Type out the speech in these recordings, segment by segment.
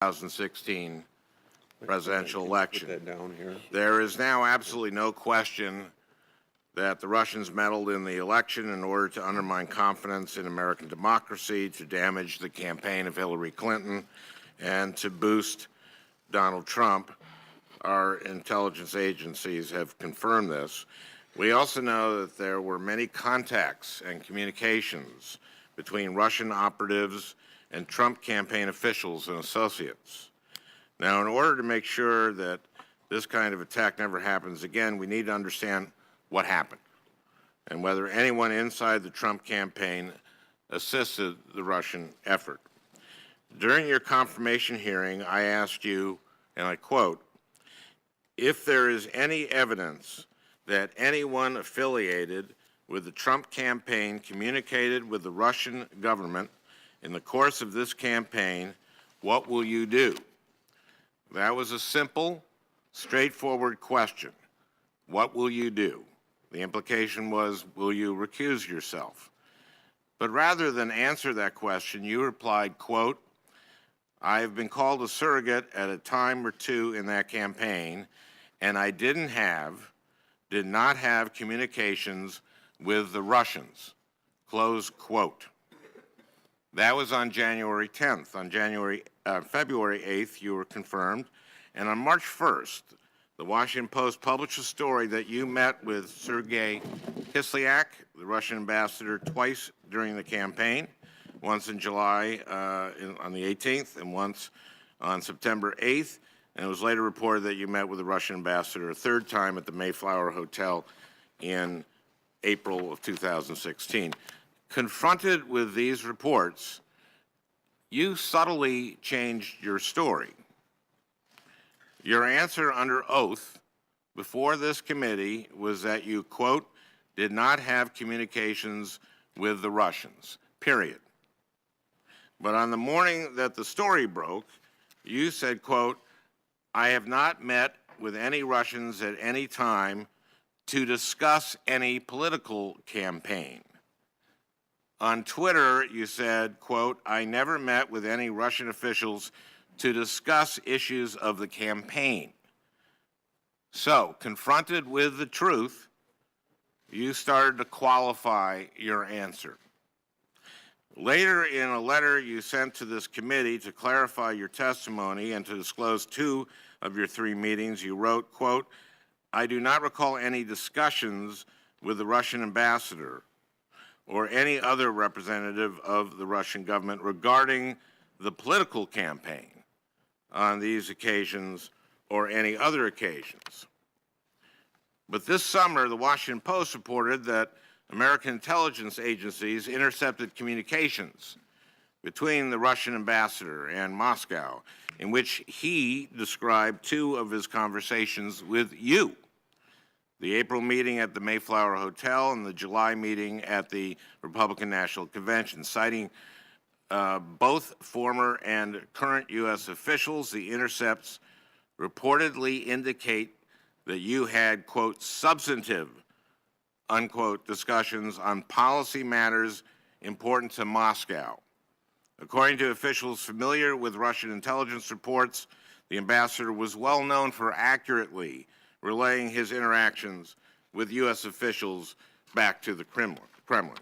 2016 presidential election. Put that down here. There is now absolutely no question that the Russians meddled in the election in order to undermine confidence in American democracy, to damage the campaign of Hillary Clinton, and to boost Donald Trump. Our intelligence agencies have confirmed this. We also know that there were many contacts and communications between Russian operatives and Trump campaign officials and associates. Now, in order to make sure that this kind of attack never happens again, we need to understand what happened and whether anyone inside the Trump campaign assisted the Russian effort. During your confirmation hearing, I asked you, and I quote, if there is any evidence that anyone affiliated with the Trump campaign communicated with the Russian government in the course of this campaign, what will you do? That was a simple, straightforward question. What will you do? The implication was, will you recuse yourself? But rather than answer that question, you replied, quote, I have been called a surrogate at a time or two in that campaign, and I did not have communications with the Russians, close quote. That was on January 10th. On February 8th, you were confirmed, and on March 1st, the Washington Post published a story that you met with Sergei Kislyak, the Russian ambassador, twice during the campaign, once in July on the 18th and once on September 8th. And it was later reported that you met with the Russian ambassador a third time at the Mayflower Hotel in April of 2016. Confronted with these reports, you subtly changed your story. Your answer under oath before this committee was that you, quote, did not have communications with the Russians, period. But on the morning that the story broke, you said, quote, I have not met with any Russians at any time to discuss any political campaign. On Twitter, you said, quote, I never met with any Russian officials to discuss issues of the campaign. So, confronted with the truth, you started to qualify your answer. Later, in a letter you sent to this committee to clarify your testimony and to disclose 2 of your 3 meetings, you wrote, quote, I do not recall any discussions with the Russian ambassador or any other representative of the Russian government regarding the political campaign on these occasions or any other occasions. But this summer, the Washington Post reported that American intelligence agencies intercepted communications between the Russian ambassador and Moscow, in which he described 2 of his conversations with you. The April meeting at the Mayflower Hotel and the July meeting at the Republican National Convention. Citing both former and current U.S. officials, the intercepts reportedly indicate that you had, quote, substantive, unquote, discussions on policy matters important to Moscow. According to officials familiar with Russian intelligence reports, the ambassador was well known for accurately relaying his interactions with U.S. officials back to the Kremlin.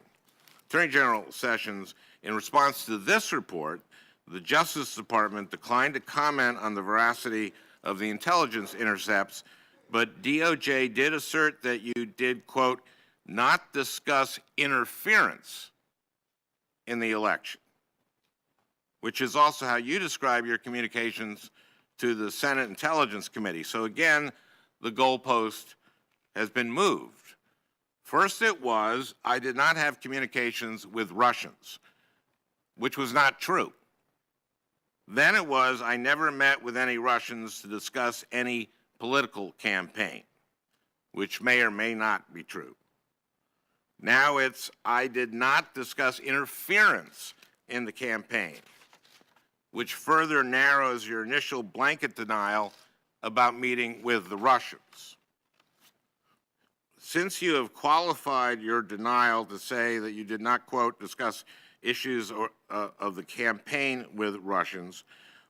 Attorney General Sessions, in response to this report, the Justice Department declined to comment on the veracity of the intelligence intercepts, but DOJ did assert that you did, quote, not discuss interference in the election, which is also how you describe your communications to the Senate Intelligence Committee. So again, the goalpost has been moved. First it was, I did not have communications with Russians, which was not true. Then it was, I never met with any Russians to discuss any political campaign, which may or may not be true. Now it's, I did not discuss interference in the campaign, which further narrows your initial blanket denial about meeting with the Russians. Since you have qualified your denial to say that you did not, quote, discuss issues of the campaign with Russians,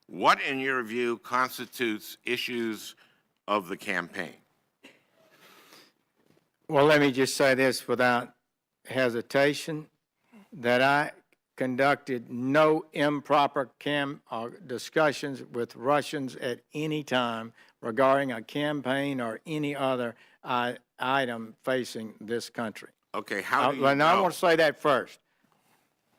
What, in your view, constitutes issues of the campaign? Well, let me just say this without hesitation, that I conducted no improper discussions with Russians at any time regarding a campaign or any other item facing this country. Okay, how do you Well, now I know? want to say that first.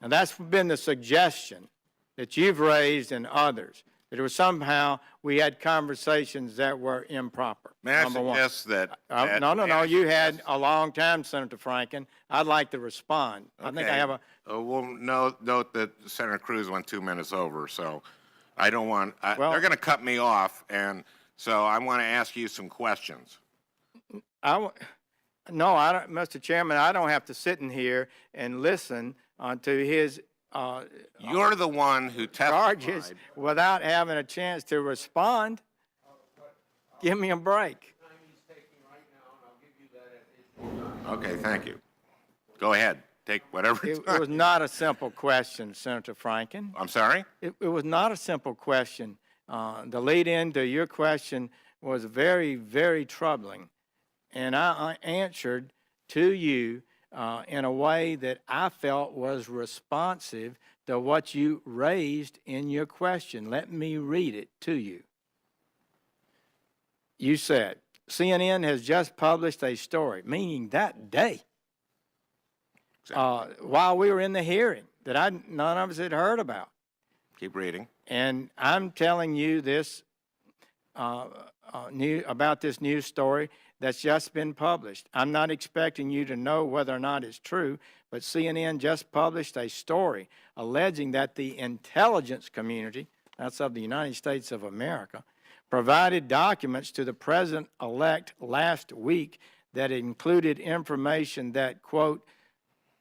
And that's been the suggestion that you've raised and others, that it was somehow we had conversations that were improper. May I number one. suggest that... No. You had a long time, Senator Franken. I'd like to respond. Okay. I think I have a... Well, note that Senator Cruz went 2 minutes over, so I don't want... Well, they're going to cut me off, and so I want to ask you some questions. No, I don't, Mr. Chairman, I don't have to sit in here and listen to his You're the one who charges testified. without having a chance to respond. Give me a break. Okay, thank you. Go ahead. Take whatever It time. was not a simple question, Senator Franken. I'm sorry? It was not a simple question. The lead-in to your question was very, very troubling. And I answered to you in a way that I felt was responsive to what you raised in your question. Let me read it to you. You said, CNN has just published a story, meaning that day, while we were in the hearing, that none of us had heard about. Keep reading. And I'm telling you this about this news story that's just been published. I'm not expecting you to know whether or not it's true, but CNN just published a story alleging that the intelligence community, that's of the United States of America, provided documents to the president-elect last week that included information that, quote,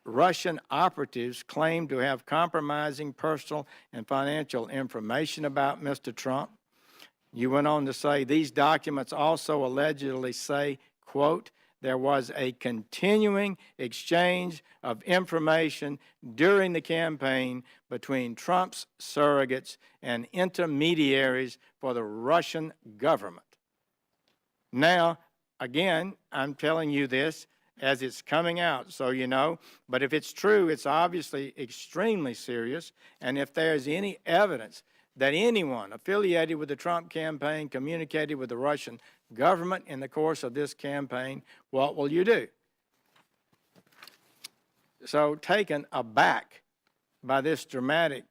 Russian operatives claimed to have compromising personal and financial information about Mr. Trump. You went on to say these documents also allegedly say, quote, there was a continuing exchange of information during the campaign between Trump's surrogates and intermediaries for the Russian government. Now, again, I'm telling you this as it's coming out, so you know, but if it's true, it's obviously extremely serious, and if there's any evidence that anyone affiliated with the Trump campaign communicated with the Russian government in the course of this campaign, what will you do? So, taken aback by this dramatic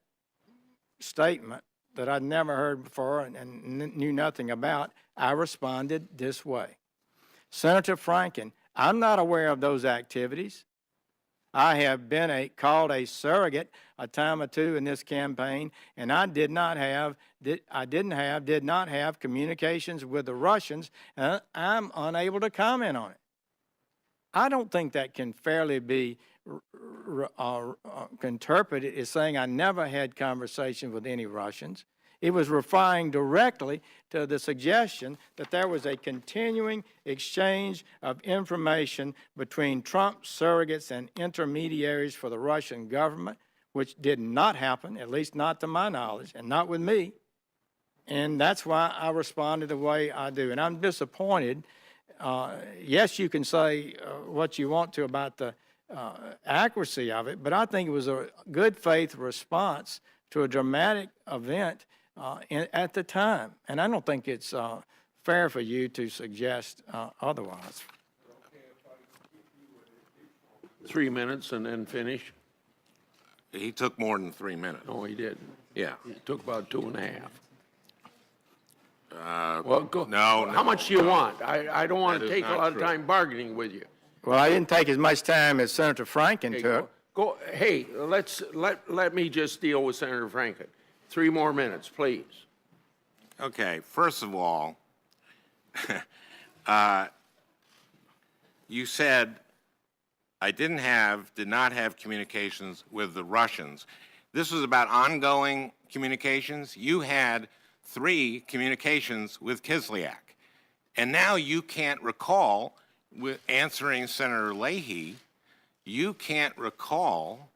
statement that I'd never heard before and knew nothing about, I responded this way. Senator Franken, I'm not aware of those activities. I have been called a surrogate a time or two in this campaign, and I did not have communications with the Russians, and I'm unable to comment on it. I don't think that can fairly be interpreted as saying I never had conversations with any Russians. It was referring directly to the suggestion that there was a continuing exchange of information between Trump surrogates and intermediaries for the Russian government, which did not happen, at least not to my knowledge, and not with me. And that's why I responded the way I do. And I'm disappointed. Yes, you can say what you want to about the accuracy of it, but I think it was a good faith response to a dramatic event at the time. And I don't think it's fair for you to suggest otherwise. 3 minutes and then finish? He took more than 3 minutes. No, he didn't. Yeah. He took about 2.5. Well, no. How much do you want? I don't want That to is take a not lot true. of time bargaining with you. Well, I didn't take as much time as Senator Franken Okay, took. hey, let me just deal with Senator Franken. 3 more minutes, please. Okay, first of all, you said I did not have communications with the Russians. This was about ongoing communications. You had 3 communications with Kislyak. And now you can't recall, with answering Senator Leahy, you can't recall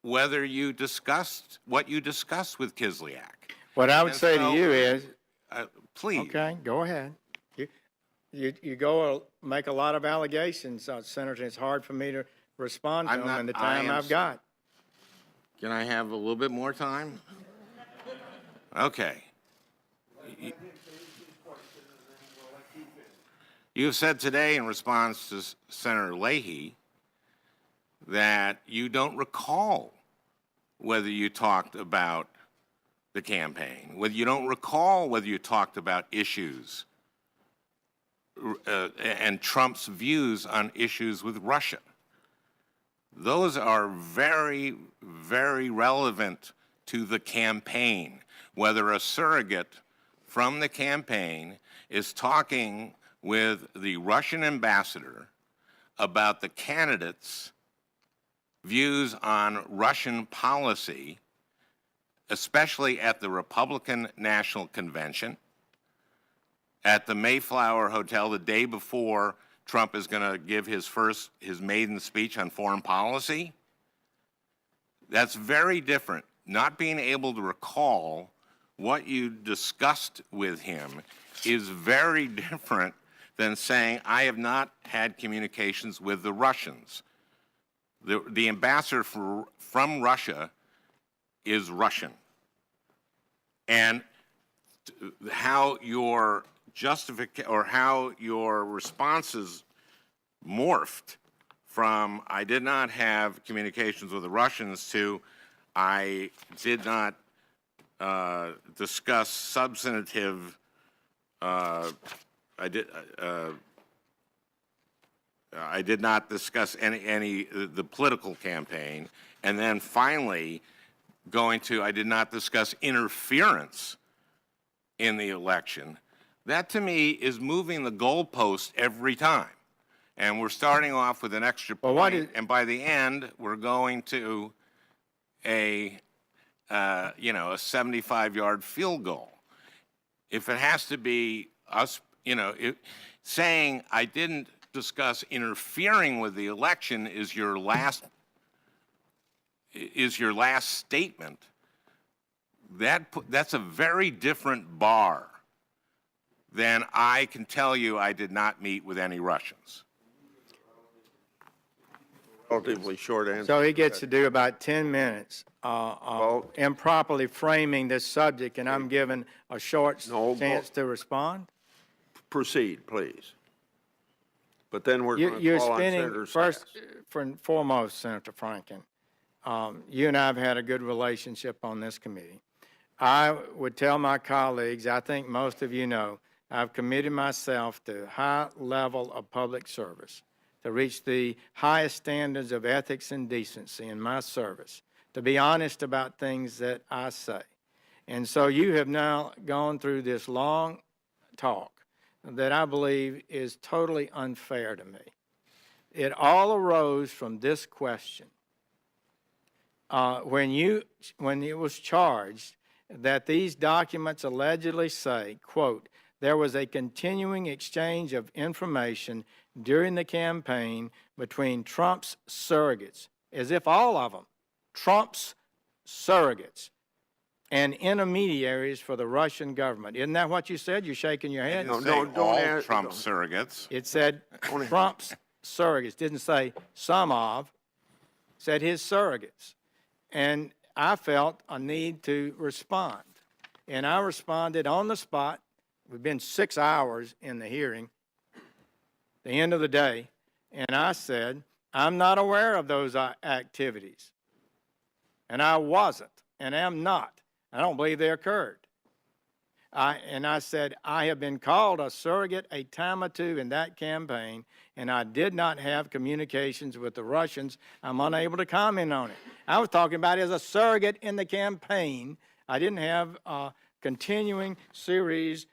whether you discussed what you discussed with Kislyak. What I would And say to so- you is, Please. okay, go ahead. You go make a lot of allegations, Senator. It's hard for me to respond to I'm them not- in the I time am I've got. Can I have a little bit more time? Okay. You have said today in response to Senator Leahy that you don't recall whether you talked about the campaign, whether you don't recall whether you talked about issues and Trump's views on issues with Russia. Those are very, very relevant to the campaign, whether a surrogate from the campaign is talking with the Russian ambassador about the candidate's views on Russian policy, especially at the Republican National Convention, at the Mayflower Hotel the day before Trump is going to give his maiden speech on foreign policy. That's very different. Not being able to recall what you discussed with him is very different than saying, I have not had communications with the Russians. The ambassador from Russia is Russian. And how your how your responses morphed from I did not have communications with the Russians to I did not discuss substantive I did not discuss any the political campaign, and then finally going to I did not discuss interference in the election. That to me is moving the goalpost every time, and we're starting off with an extra point, and by the end we're going to a 75-yard field goal. If it has to be us, saying I didn't discuss interfering with the election is your last statement. That's a very different bar than I can tell you I did not meet with any Russians. Relatively short answer. So he gets to do about 10 minutes improperly framing this subject, and I'm given a short chance to respond? Proceed, please. But then we're going You're to call on spending, Senator first Sachs. and foremost, Senator Franken, you and I have had a good relationship on this committee. I would tell my colleagues, I think most of you know, I've committed myself to a high level of public service, to reach the highest standards of ethics and decency in my service, to be honest about things that I say. And so you have now gone through this long talk that I believe is totally unfair to me. It all arose from this question. When it was charged that these documents allegedly say, quote, there was a continuing exchange of information during the campaign between Trump's surrogates, as if all of them, Trump's surrogates, and intermediaries for the Russian government. Isn't that what you said? You're shaking your head. Don't all Trump surrogates. It said Trump's surrogates. Didn't say some of. Said his surrogates. And I felt a need to respond. And I responded on the spot. We've been 6 hours in the hearing, the end of the day, and I said, I'm not aware of those activities. And I wasn't, and am not. I don't believe they occurred. And I said, I have been called a surrogate a time or two in that campaign, and I did not have communications with the Russians. I'm unable to comment on it. I was talking about it as a surrogate in the campaign. I didn't have a continuing series,